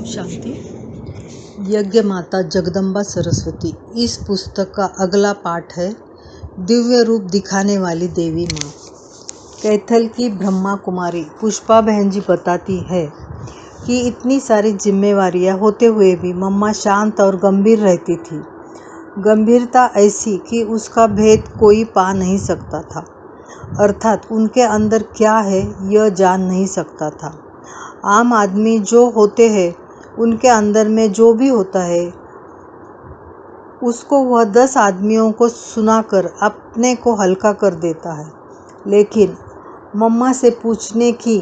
ओम शांति। यज्ञ माता जगदम्बा सरस्वती। इस पुस्तक का अगला पाठ है दिव्य रूप दिखाने वाली देवी माँ। कैथल की ब्रह्मा कुमारी पुष्पा बहन जी बताती है कि इतनी सारी जिम्मेवारियाँ होते हुए भी मम्मा शांत और गंभीर रहती थी। गंभीरता ऐसी कि उसका भेद कोई पा नहीं सकता था, अर्थात उनके अंदर क्या है यह जान नहीं सकता था। आम आदमी जो होते हैं उनके अंदर में जो भी होता है उसको वह 10 आदमियों को सुनाकर अपने को हल्का कर देता है, लेकिन मम्मा से पूछने की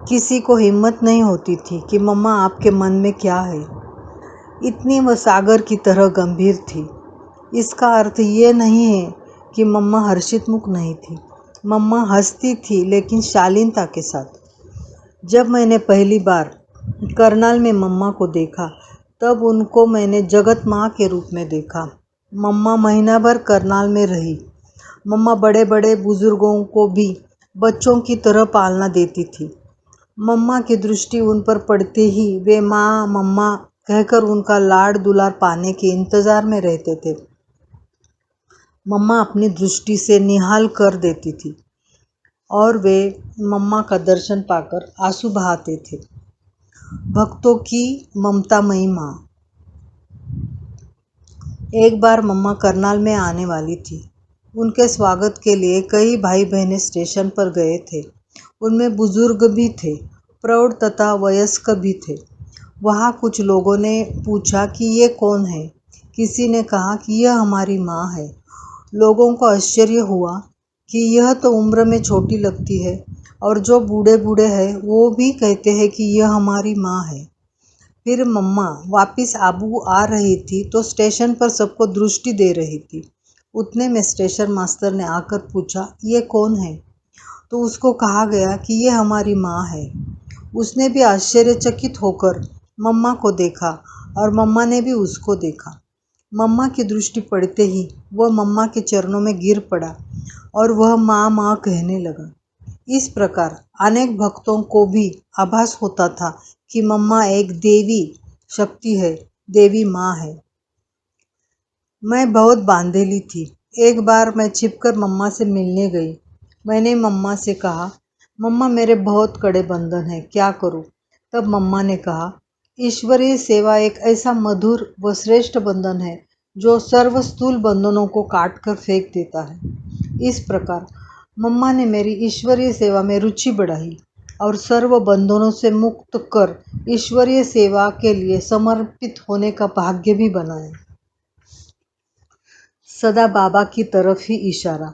किसी को हिम्मत नहीं होती थी कि मम्मा आपके मन में क्या है। इतनी वह सागर की तरह गंभीर थी। इसका अर्थ ये नहीं है कि मम्मा हर्षित मुख नहीं थी। मम्मा हंसती थी, लेकिन शालीनता के साथ। जब मैंने पहली बार करनाल में मम्मा को देखा तब उनको मैंने जगत माँ के रूप में देखा। मम्मा महीना भर करनाल में रही। मम्मा बड़े बड़े बुजुर्गों को भी बच्चों की तरह पालना देती थी। मम्मा की दृष्टि उन पर पड़ते ही वे माँ मम्मा कहकर उनका लाड़ दुलार पाने के इंतज़ार में रहते थे। मम्मा अपनी दृष्टि से निहाल कर देती थी और वे मम्मा का दर्शन पाकर आंसू बहाते थे। भक्तों की ममतामयी माँ। एक बार मम्मा करनाल में आने वाली थी। उनके स्वागत के लिए कई भाई बहनें स्टेशन पर गए थे। उनमें बुजुर्ग भी थे, प्रौढ़ तथा वयस्क भी थे। वहाँ कुछ लोगों ने पूछा कि ये कौन है। किसी ने कहा कि यह हमारी माँ है। लोगों को आश्चर्य हुआ कि यह तो उम्र में छोटी लगती है, और जो बूढ़े बूढ़े हैं वो भी कहते हैं कि यह हमारी माँ है। फिर मम्मा वापस आबू आ रही थी तो स्टेशन पर सबको दृष्टि दे रही थी। उतने में स्टेशन मास्टर ने आकर पूछा, ये कौन है? तो उसको कहा गया कि ये हमारी माँ है। उसने भी आश्चर्यचकित होकर मम्मा को देखा और मम्मा ने भी उसको देखा। मम्मा की दृष्टि पड़ते ही वह मम्मा के चरणों में गिर पड़ा और वह माँ माँ कहने लगा। इस प्रकार अनेक भक्तों को भी आभास होता था कि मम्मा एक देवी शक्ति है, देवी माँ है। मैं बहुत बांधेली थी। एक बार मैं छिपकर मम्मा से मिलने गई। मैंने मम्मा से कहा, मम्मा मेरे बहुत कड़े बंधन हैं, क्या करूं? तब मम्मा ने कहा, ईश्वरीय सेवा एक ऐसा मधुर व श्रेष्ठ बंधन है जो सर्व स्थूल बंधनों को काट कर फेंक देता है। इस प्रकार मम्मा ने मेरी ईश्वरीय सेवा में रुचि बढ़ाई और सर्व बंधनों से मुक्त कर ईश्वरीय सेवा के लिए समर्पित होने का भाग्य भी बनाया। सदा बाबा की तरफ ही इशारा।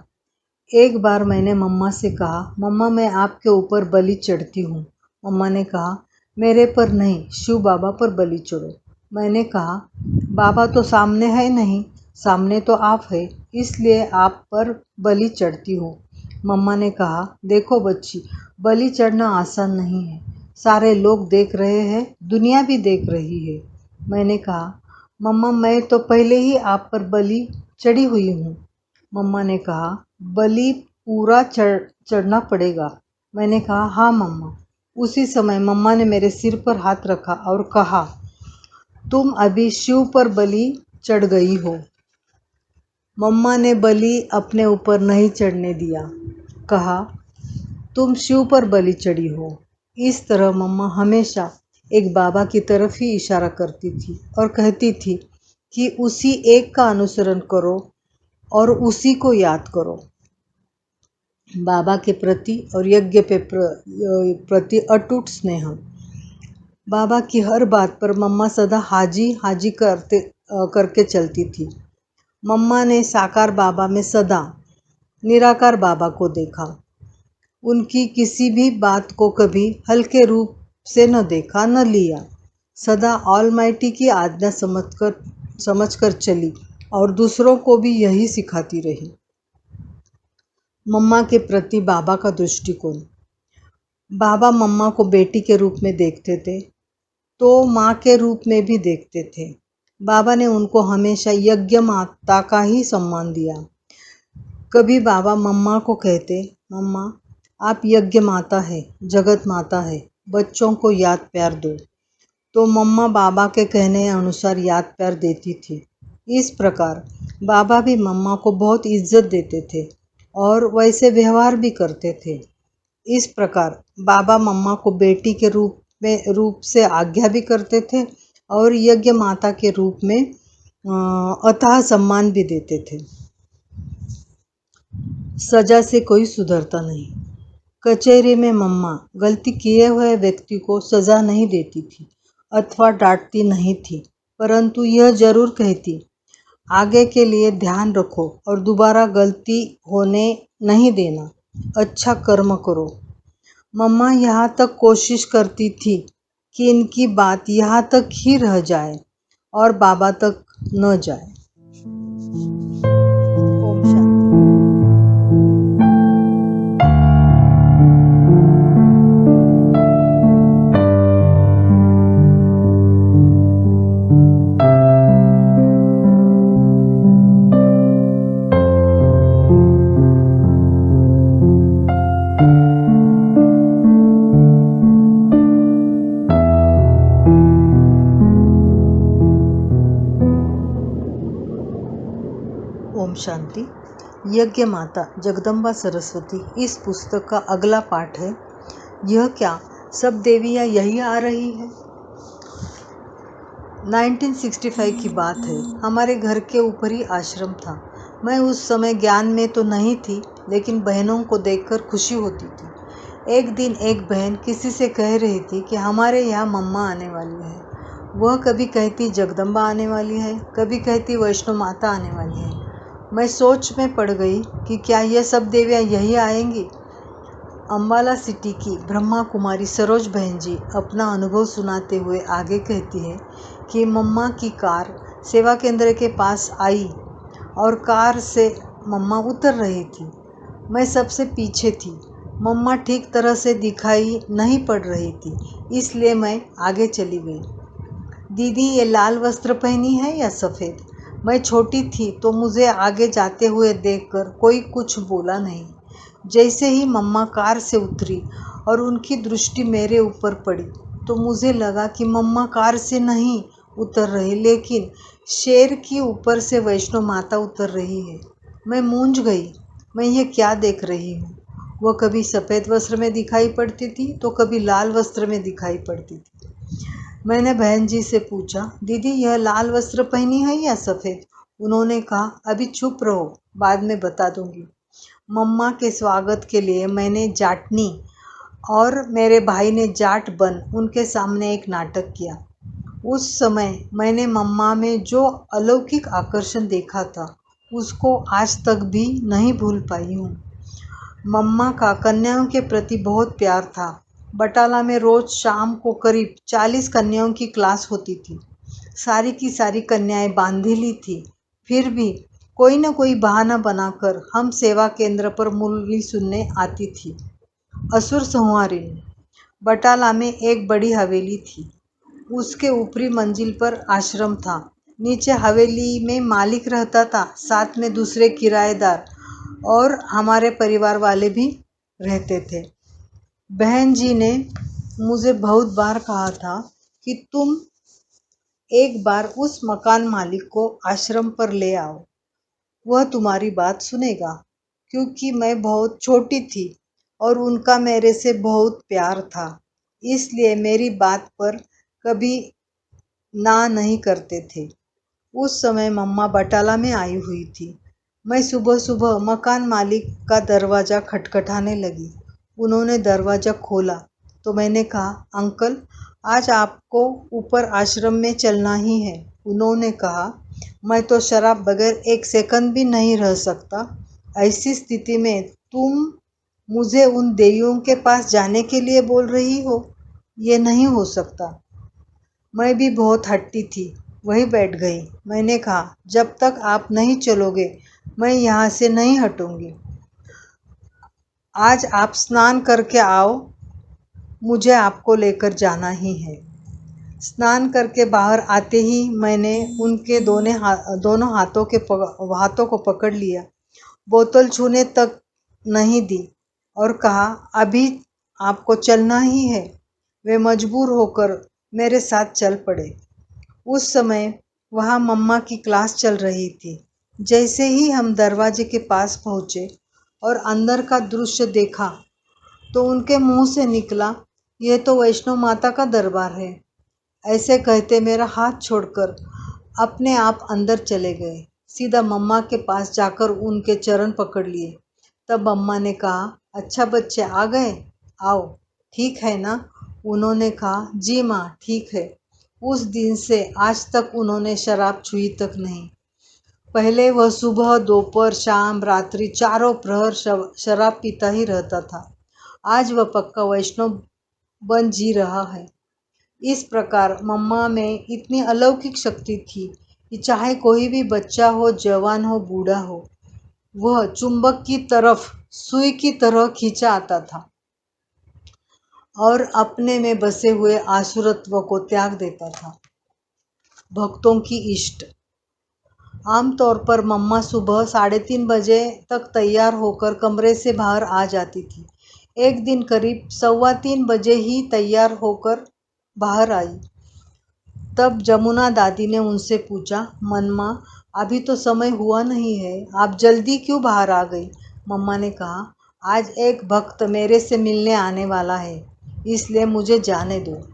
एक बार मैंने मम्मा से कहा, मम्मा मैं आपके ऊपर बलि चढ़ती हूँ। मम्मा ने कहा, मेरे पर नहीं, शिव बाबा पर बलि चढ़ो। मैंने कहा, बाबा तो सामने है नहीं, सामने तो आप है, इसलिए आप पर बलि चढ़ती हूँ। मम्मा ने कहा, देखो बच्ची, बलि चढ़ना आसान नहीं है। सारे लोग देख रहे हैं, दुनिया भी देख रही है। मैंने कहा, मम्मा मैं तो पहले ही आप पर बलि चढ़ी हुई हूँ। मम्मा ने कहा, बलि पूरा चढ़ना पड़ेगा। मैंने कहा, हाँ मम्मा। उसी समय मम्मा ने मेरे सिर पर हाथ रखा और कहा, तुम अभी शिव पर बलि चढ़ गई हो। मम्मा ने बलि अपने ऊपर नहीं चढ़ने दिया। कहा, तुम शिव पर बलि चढ़ी हो। इस तरह मम्मा हमेशा एक बाबा की तरफ ही इशारा करती थी और कहती थी कि उसी एक का अनुसरण करो और उसी को याद करो। बाबा के प्रति और यज्ञ पे प्रति अटूट स्नेह। बाबा की हर बात पर मम्मा सदा हाजी हाजी करके चलती थी। मम्मा ने साकार बाबा में सदा निराकार बाबा को देखा। उनकी किसी भी बात को कभी हल्के रूप से न देखा न लिया। सदा ऑलमाइटी की आज्ञा समझकर चली और दूसरों को भी यही सिखाती रही। मम्मा के प्रति बाबा का दृष्टिकोण। बाबा मम्मा को बेटी के रूप में देखते थे तो माँ के रूप में भी देखते थे। बाबा ने उनको हमेशा यज्ञ माता का ही सम्मान दिया। कभी बाबा मम्मा को कहते, मम्मा आप यज्ञ माता है, जगत माता है, बच्चों को याद प्यार दो। तो मम्मा बाबा के कहने अनुसार याद प्यार देती थी। इस प्रकार बाबा भी मम्मा को बहुत इज्जत देते थे और वैसे व्यवहार भी करते थे। इस प्रकार बाबा मम्मा को बेटी के रूप से आज्ञा भी करते थे और यज्ञ माता के रूप में अथाह सम्मान भी देते थे। सजा से कोई सुधरता नहीं। कचहरी में मम्मा गलती किए हुए व्यक्ति को सजा नहीं देती थी अथवा डांटती नहीं थी, परंतु यह जरूर कहती, आगे के लिए ध्यान रखो और दोबारा गलती होने नहीं देना, अच्छा कर्म करो। मम्मा यहाँ तक कोशिश करती थी कि इनकी बात यहाँ तक ही रह जाए और बाबा तक न जाए। ओम शांति। ओम शांति। यज्ञ माता जगदम्बा सरस्वती इस पुस्तक का अगला पाठ है। यह क्या सब देवियाँ यही आ रही है? 1965 की बात है। हमारे घर के ऊपर ही आश्रम था। मैं उस समय ज्ञान में तो नहीं थी, लेकिन बहनों को देखकर खुशी होती थी। एक दिन एक बहन किसी से कह रही थी कि हमारे यहाँ मम्मा आने वाली है। वह कभी कहती जगदम्बा आने वाली है, कभी कहती वैष्णो माता आने वाली है। मैं सोच में पड़ गई कि क्या यह सब देवियाँ यही आएंगी। अम्बाला सिटी की ब्रह्मा कुमारी सरोज बहन जी अपना अनुभव सुनाते हुए आगे कहती है कि मम्मा की कार सेवा केंद्र के पास आई और कार से मम्मा उतर रही थी। मैं सबसे पीछे थी। मम्मा ठीक तरह से दिखाई नहीं पड़ रही थी, इसलिए मैं आगे चली गई। दीदी ये लाल वस्त्र पहनी है या सफ़ेद? मैं छोटी थी तो मुझे आगे जाते हुए देखकर कोई कुछ बोला नहीं। जैसे ही मम्मा कार से उतरी और उनकी दृष्टि मेरे ऊपर पड़ी तो मुझे लगा कि मम्मा कार से नहीं उतर रही, लेकिन शेर की ऊपर से वैष्णो माता उतर रही है। मैं मूंझ गई, मैं ये क्या देख रही हूँ। वह कभी सफ़ेद वस्त्र में दिखाई पड़ती थी तो कभी लाल वस्त्र में दिखाई पड़ती थी। मैंने बहन जी से पूछा, दीदी यह लाल वस्त्र पहनी है या सफ़ेद? उन्होंने कहा, अभी चुप रहो, बाद में बता दूंगी। मम्मा के स्वागत के लिए मैंने जाटनी और मेरे भाई ने जाट बन उनके सामने एक नाटक किया। उस समय मैंने मम्मा में जो अलौकिक आकर्षण देखा था उसको आज तक भी नहीं भूल पाई हूँ। मम्मा का कन्याओं के प्रति बहुत प्यार था। बटाला में रोज शाम को करीब 40 कन्याओं की क्लास होती थी। सारी की सारी कन्याएं बांधीली थी, फिर भी कोई न कोई बहाना बनाकर हम सेवा केंद्र पर मुरली सुनने आती थी। असुर संहारिणी। बटाला में एक बड़ी हवेली थी। उसके ऊपरी मंजिल पर आश्रम था। नीचे हवेली में मालिक रहता था, साथ में दूसरे किराएदार और हमारे परिवार वाले भी रहते थे। बहन जी ने मुझे बहुत बार कहा था कि तुम एक बार उस मकान मालिक को आश्रम पर ले आओ, वह तुम्हारी बात सुनेगा। क्योंकि मैं बहुत छोटी थी और उनका मेरे से बहुत प्यार था, इसलिए मेरी बात पर कभी ना नहीं करते थे। उस समय मम्मा बटाला में आई हुई थी। मैं सुबह सुबह मकान मालिक का दरवाज़ा खटखटाने लगी। उन्होंने दरवाज़ा खोला तो मैंने कहा, अंकल आज आपको ऊपर आश्रम में चलना ही है। उन्होंने कहा, मैं तो शराब बगैर एक सेकंड भी नहीं रह सकता। ऐसी स्थिति में तुम मुझे उन देवियों के पास जाने के लिए बोल रही हो? ये नहीं हो सकता। मैं भी बहुत हट्टी थी, वहीं बैठ गई। मैंने कहा, जब तक आप नहीं चलोगे मैं यहाँ से नहीं हटूंगी। आज आप स्नान करके आओ, मुझे आपको लेकर जाना ही है। स्नान करके बाहर आते ही मैंने उनके दोनों हाथों को पकड़ लिया, बोतल छूने तक नहीं दी और कहा, अभी आपको चलना ही है। वे मजबूर होकर मेरे साथ चल पड़े। उस समय वहाँ मम्मा की क्लास चल रही थी। जैसे ही हम दरवाजे के पास पहुँचे और अंदर का दृश्य देखा तो उनके मुंह से निकला, "ये तो वैष्णो माता का दरबार है।" ऐसे कहते मेरा हाथ छोड़कर अपने आप अंदर चले गए। सीधा मम्मा के पास जाकर उनके चरण पकड़ लिए। तब मम्मा ने कहा, "अच्छा बच्चे आ गए, आओ, ठीक है ना?" उन्होंने कहा, "जी माँ, ठीक है।" उस दिन से आज तक उन्होंने शराब छुई तक नहीं। पहले वह सुबह, दोपहर, शाम, रात्रि चारों प्रहर शराब पीता ही रहता था। आज वह पक्का वैष्णव बन जी रहा है। इस प्रकार मम्मा में इतनी अलौकिक शक्ति थी कि चाहे कोई भी बच्चा हो, जवान हो, बूढ़ा हो, वह चुंबक की तरफ सुई की तरह खींचा आता था और अपने में बसे हुए आसुरत्व को त्याग देता था। भक्तों की इष्ट। आमतौर पर मम्मा सुबह 3:30 बजे तक तैयार होकर कमरे से बाहर आ जाती थी। एक दिन करीब 3:15 बजे ही तैयार होकर बाहर आई। तब जमुना दादी ने उनसे पूछा, "मम्मा, अभी तो समय हुआ नहीं है, आप जल्दी क्यों बाहर आ गई?" मम्मा ने कहा, "आज एक भक्त मेरे से मिलने आने वाला है, इसलिए मुझे जाने दो।"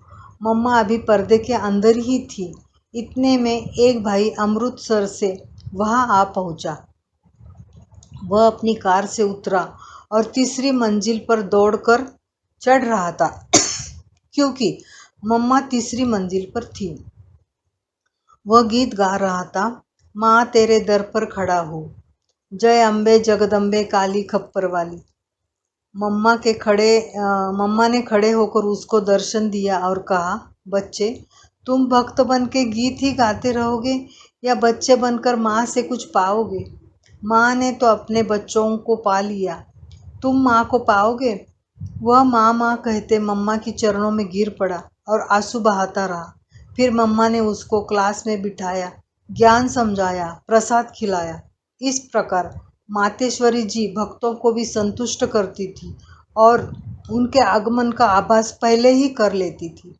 मम्मा अभी पर्दे के अंदर ही थी। इतने में एक भाई अमृतसर से वहाँ आ पहुँचा। वह अपनी कार से उतरा और तीसरी मंजिल पर दौड़कर चढ़ रहा था क्योंकि मम्मा तीसरी मंजिल पर थी। वह गीत गा रहा था, "माँ तेरे दर पर खड़ा हूँ, जय अम्बे जगदम्बे काली खप्पर वाली।" मम्मा ने खड़े होकर उसको दर्शन दिया और कहा, "बच्चे, तुम भक्त बन के गीत ही गाते रहोगे या बच्चे बनकर माँ से कुछ पाओगे? माँ ने तो अपने बच्चों को पा लिया, तुम माँ को पाओगे?" वह माँ माँ कहते मम्मा की चरणों में गिर पड़ा और आंसू बहाता रहा। फिर मम्मा ने उसको क्लास में बिठाया, ज्ञान समझाया, प्रसाद खिलाया। इस प्रकार मातेश्वरी जी भक्तों को भी संतुष्ट करती थी और उनके आगमन का आभास पहले ही कर लेती थी।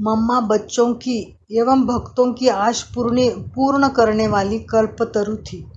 मम्मा बच्चों की एवं भक्तों की आश पूर्ण करने वाली कल्पतरु थी।